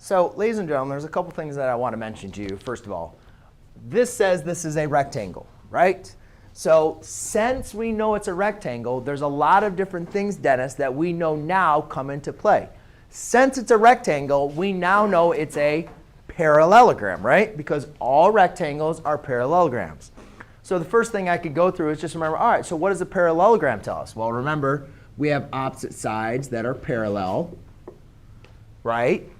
So, ladies and gentlemen, there's a couple things that I want to mention to you. First of all, this says this is a rectangle, right? So since we know it's a rectangle, there's a lot of different things, Dennis, that we know now come into play. Since it's a rectangle, we now know it's a parallelogram, right? Because all rectangles are parallelograms. So the first thing I could go through is just remember, all right, so what does a parallelogram tell us? Well, remember, we have opposite sides that are parallel, right?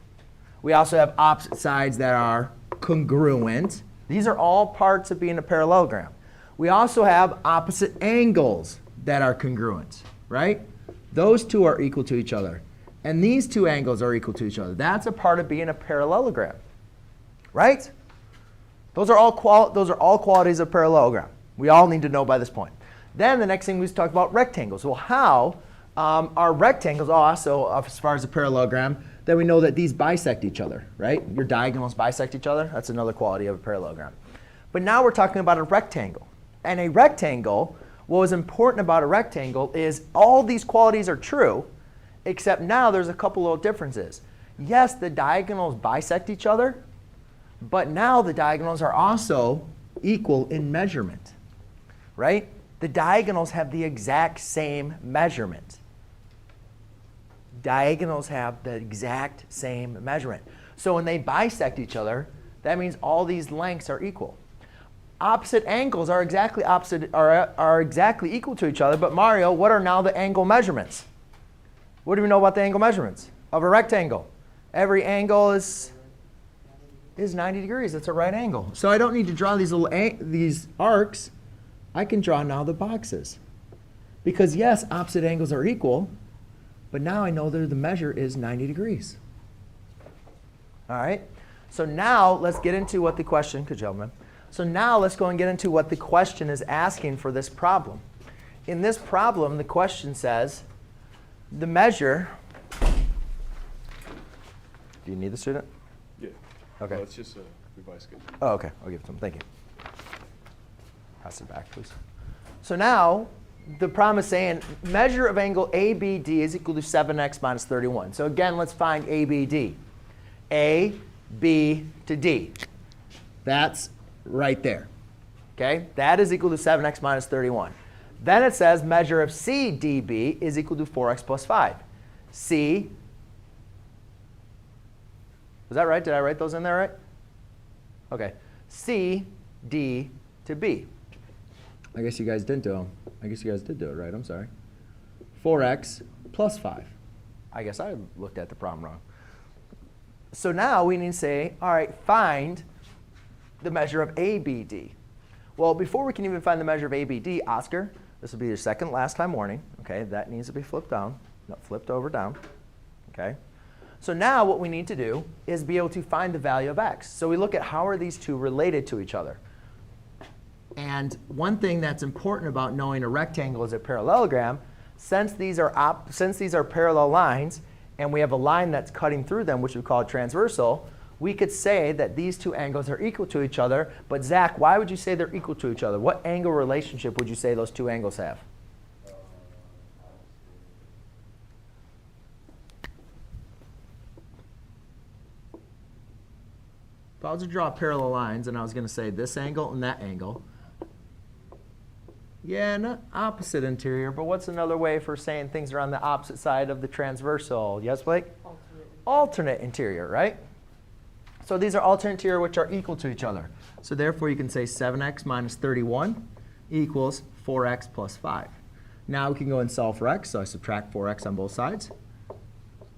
We also have opposite sides that are congruent. These are all parts of being a parallelogram. We also have opposite angles that are congruent, right? Those two are equal to each other. And these two angles are equal to each other. That's a part of being a parallelogram, right? Those are all qualities of parallelogram. We all need to know by this point. Then the next thing we talk about rectangles. Well, how are rectangles also, as far as a parallelogram, then we know that these bisect each other, right? Your diagonals bisect each other. That's another quality of a parallelogram. But now we're talking about a rectangle. And a rectangle, what was important about a rectangle is all these qualities are true, except now there's a couple little differences. Yes, the diagonals bisect each other, but now the diagonals are also equal in measurement, right? The diagonals have the exact same measurement. Diagonals have the exact same measurement. So when they bisect each other, that means all these lengths are equal. Opposite angles are exactly equal to each other. But Mario, what are now the angle measurements? What do we know about the angle measurements of a rectangle? Every angle is 90 degrees. That's a right angle. So I don't need to draw these arcs. I can draw now the boxes. Because yes, opposite angles are equal, but now I know that the measure is 90 degrees. All right? So now let's get into what the question, good job, man. So now let's go and get into what the question is asking for this problem. In this problem, the question says the measure. Do you need the student? Yeah. Okay. No, it's just a revised schedule. Oh, OK. I'll give it to him. Thank you. Pass it back, please. So now the problem is saying measure of angle ABD is equal to 7x minus 31. So again, let's find ABD. A, B to D. That's right there. Okay? That is equal to 7x minus 31. Then it says measure of CDB is equal to 4x plus 5. C, was that right? Did I write those in there right? OK. C, D to B. I guess you guys didn't do them. I guess you guys did do it right. I'm sorry. 4x plus 5. I guess I looked at the problem wrong. So now we need to say, all right, find the measure of ABD. Well, before we can even find the measure of ABD, Oscar, this will be your second last time warning. OK, that needs to be flipped down. No, flipped over down. OK. So now what we need to do is be able to find the value of x. So we look at how are these two related to each other. And one thing that's important about knowing a rectangle is a parallelogram, since these are parallel lines, and we have a line that's cutting through them, which we call a transversal, we could say that these two angles are equal to each other. But Zach, why would you say they're equal to each other? What angle relationship would you say those two angles have? If I was to draw parallel lines, and I was going to say this angle and that angle, yeah, not opposite interior, but what's another way for saying things are on the opposite side of the transversal? Yes, Blake? Alternate interior, right? So these are alternate interior which are equal to each other. So therefore, you can say 7x minus 31 equals 4x plus 5. Now we can go and solve for x. So I subtract 4x on both sides.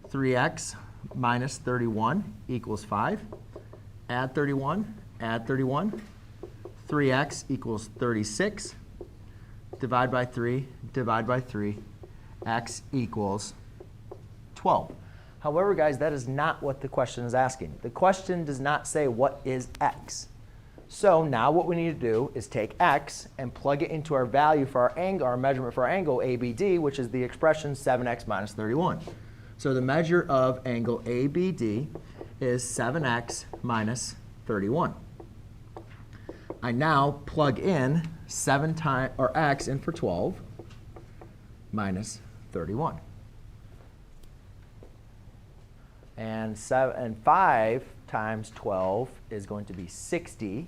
3x minus 31 equals 5. Add 31, add 31. 3x equals 36. Divide by 3, divide by 3. X equals 12. However, guys, that is not what the question is asking. The question does not say what is x. So now what we need to do is take x and plug it into our value for our angle, our measurement for our angle ABD, which is the expression 7x minus 31. So the measure of angle ABD is 7x minus 31. I now plug in x in for 12 minus 31. And 5 times 12 is going to be 60.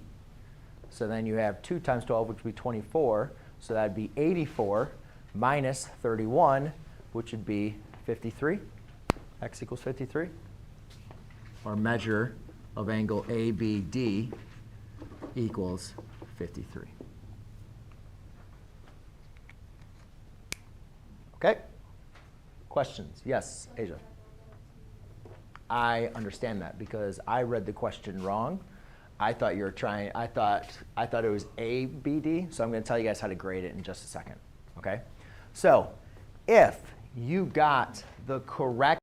So then you have 2 times 12, which would be 24. So that would be 84 minus 31, which would be 53. X equals 53. Our measure of angle ABD equals 53. OK? Questions? Yes, Asia. I understand that because I read the question wrong. I thought you were trying. I thought it was ABD. So I'm going to tell you guys how to grade it in just a second. OK? So if you got the correct